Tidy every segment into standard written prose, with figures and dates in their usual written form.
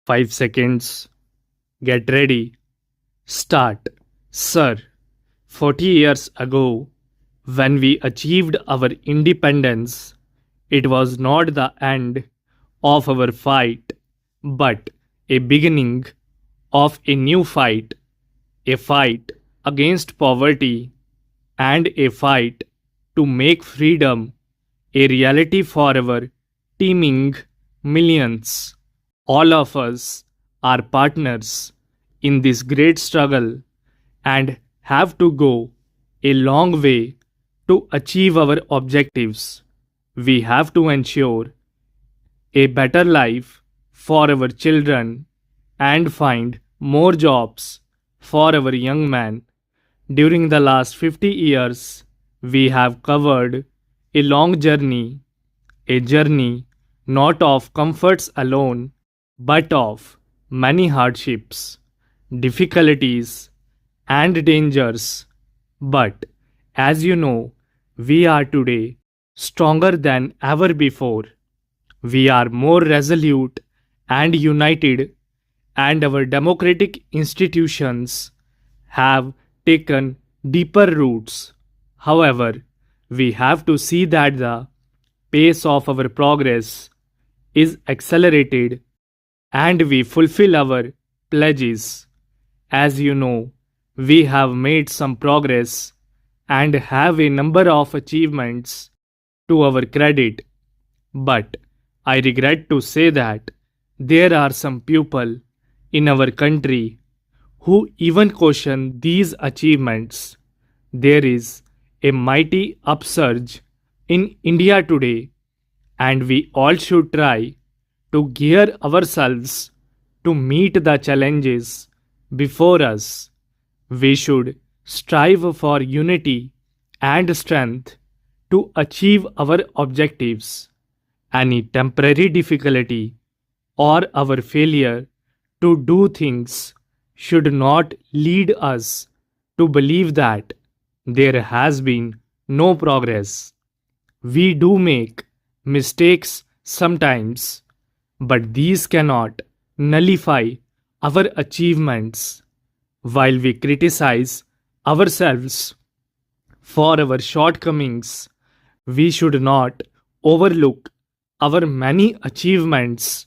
5 seconds. Get ready. Start. Sir, 40 years ago, when we achieved our independence, it was not the end of our fight, but a beginning of a new fight, a fight against poverty, and a fight to make freedom a reality for our teeming millions. All of us are partners in this great struggle and have to go a long way to achieve our objectives. We have to ensure a better life for our children and find more jobs for our young men. During the last 50 years, we have covered a long journey, a journey not of comforts alone, but of many hardships, difficulties, and dangers. But as you know, we are today stronger than ever before. We are more resolute and united, and our democratic institutions have taken deeper roots. However, we have to see that the pace of our progress is accelerated and we fulfill our pledges. As you know, we have made some progress and have a number of achievements to our credit. But I regret to say that there are some people in our country who even question these achievements. There is a mighty upsurge in India today, and we all should try to gear ourselves to meet the challenges before us. We should strive for unity and strength to achieve our objectives. Any temporary difficulty or our failure to do things should not lead us to believe that there has been no progress. We do make mistakes sometimes, but these cannot nullify our achievements. While we criticize ourselves for our shortcomings, we should not overlook our many achievements.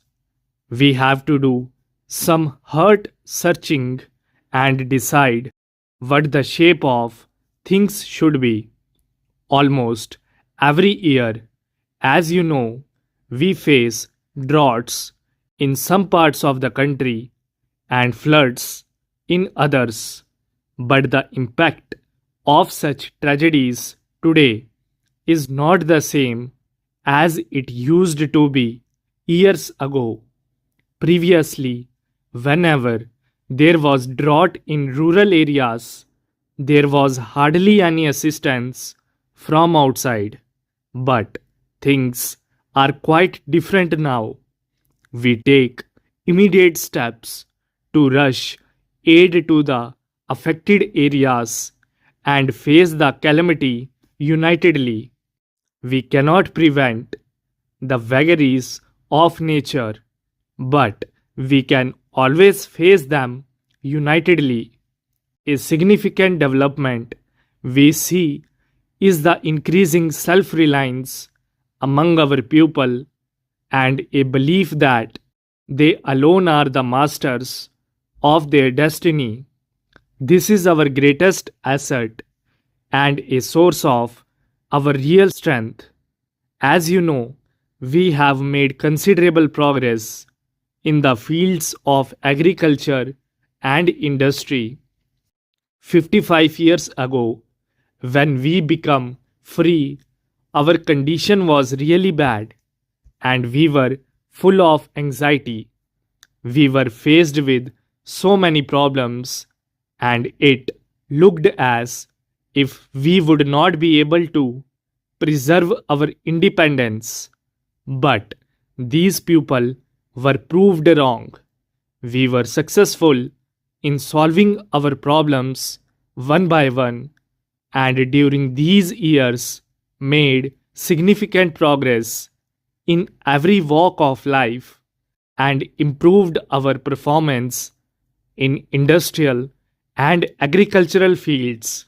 We have to do some heart searching and decide what the shape of things should be. Almost every year, as you know, we face droughts in some parts of the country and floods in others. But the impact of such tragedies today is not the same as it used to be years ago. Previously, whenever there was drought in rural areas, there was hardly any assistance from outside. But things are quite different now. We take immediate steps to rush aid to the affected areas and face the calamity unitedly. We cannot prevent the vagaries of nature, but we can always face them unitedly. A significant development we see is the increasing self reliance among our people and a belief that they alone are the masters of their destiny. This is our greatest asset and a source of our real strength. As you know, we have made considerable progress in the fields of agriculture and industry. 55 years ago, when we become free, our condition was really bad and we were full of anxiety. We were faced with so many problems and it looked as if we would not be able to preserve our independence. But these people were proved wrong. We were successful in solving our problems one by one, and during these years made significant progress in every walk of life. and improved our performance in industrial and agricultural fields.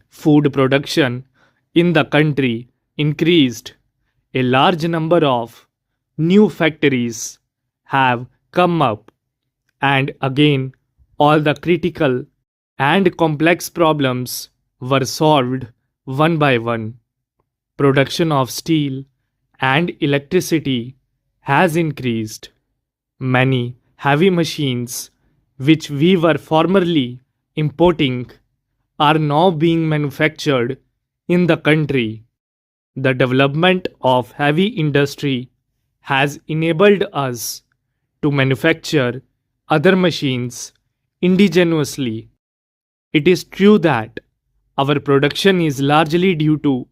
Food production in the country increased. A large number of new factories have come up, and again, all the critical and complex problems were solved one by one. Production of steel and electricity has increased. Many heavy machines which we were formerly importing are now being manufactured in the country. The development of heavy industry has enabled us to manufacture other machines indigenously. It is true that our production is largely due to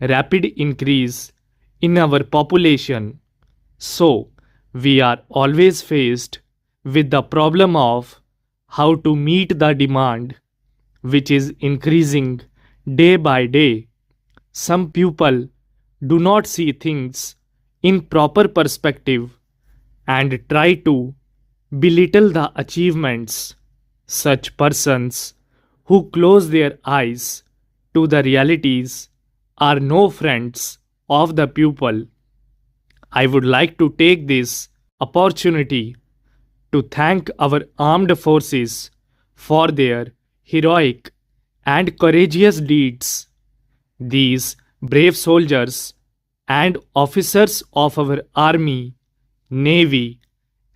rapid increase in our population. So, we are always faced with the problem of how to meet the demand, which is increasing day by day. Some people do not see things in proper perspective and try to belittle the achievements. Such persons who close their eyes to the realities are no friends of the pupil. I would like to take this opportunity to thank our armed forces for their heroic and courageous deeds. These brave soldiers and officers of our army, navy,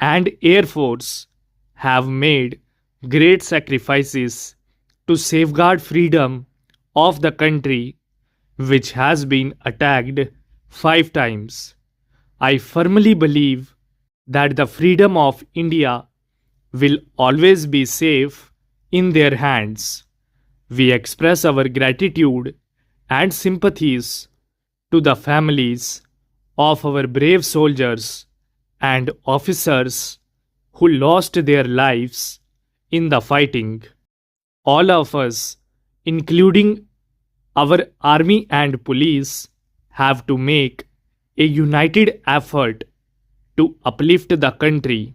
and air force have made great sacrifices to safeguard freedom of the country, which has been attacked 5 times. I firmly believe that the freedom of India will always be safe in their hands. We express our gratitude and sympathies to the families of our brave soldiers and officers who lost their lives in the fighting. All of us, including our army and police, have to make a united effort to uplift the country.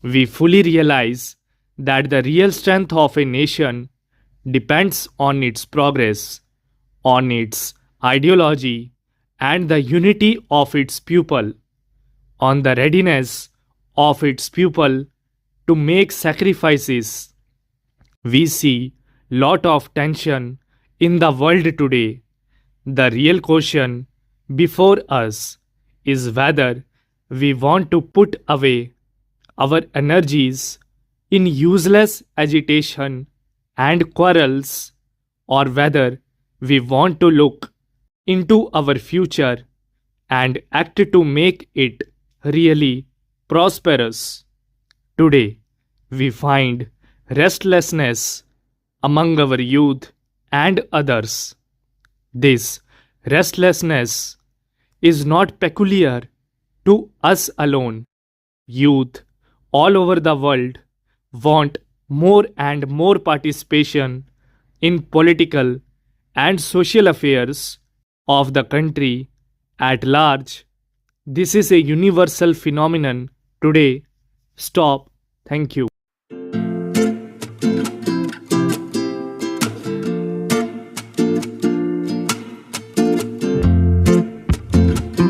We fully realize that the real strength of a nation depends on its progress, on its ideology, and the unity of its people, on the readiness of its people to make sacrifices. We see lot of tension in the world today. The real question before us is whether we want to put away our energies in useless agitation and quarrels, or whether we want to look into our future and act to make it really prosperous. Today, we find restlessness among our youth and others. This restlessness is not peculiar to us alone. Youth all over the world want more and more participation in political and social affairs of the country at large. This is a universal phenomenon today. Stop. Thank you.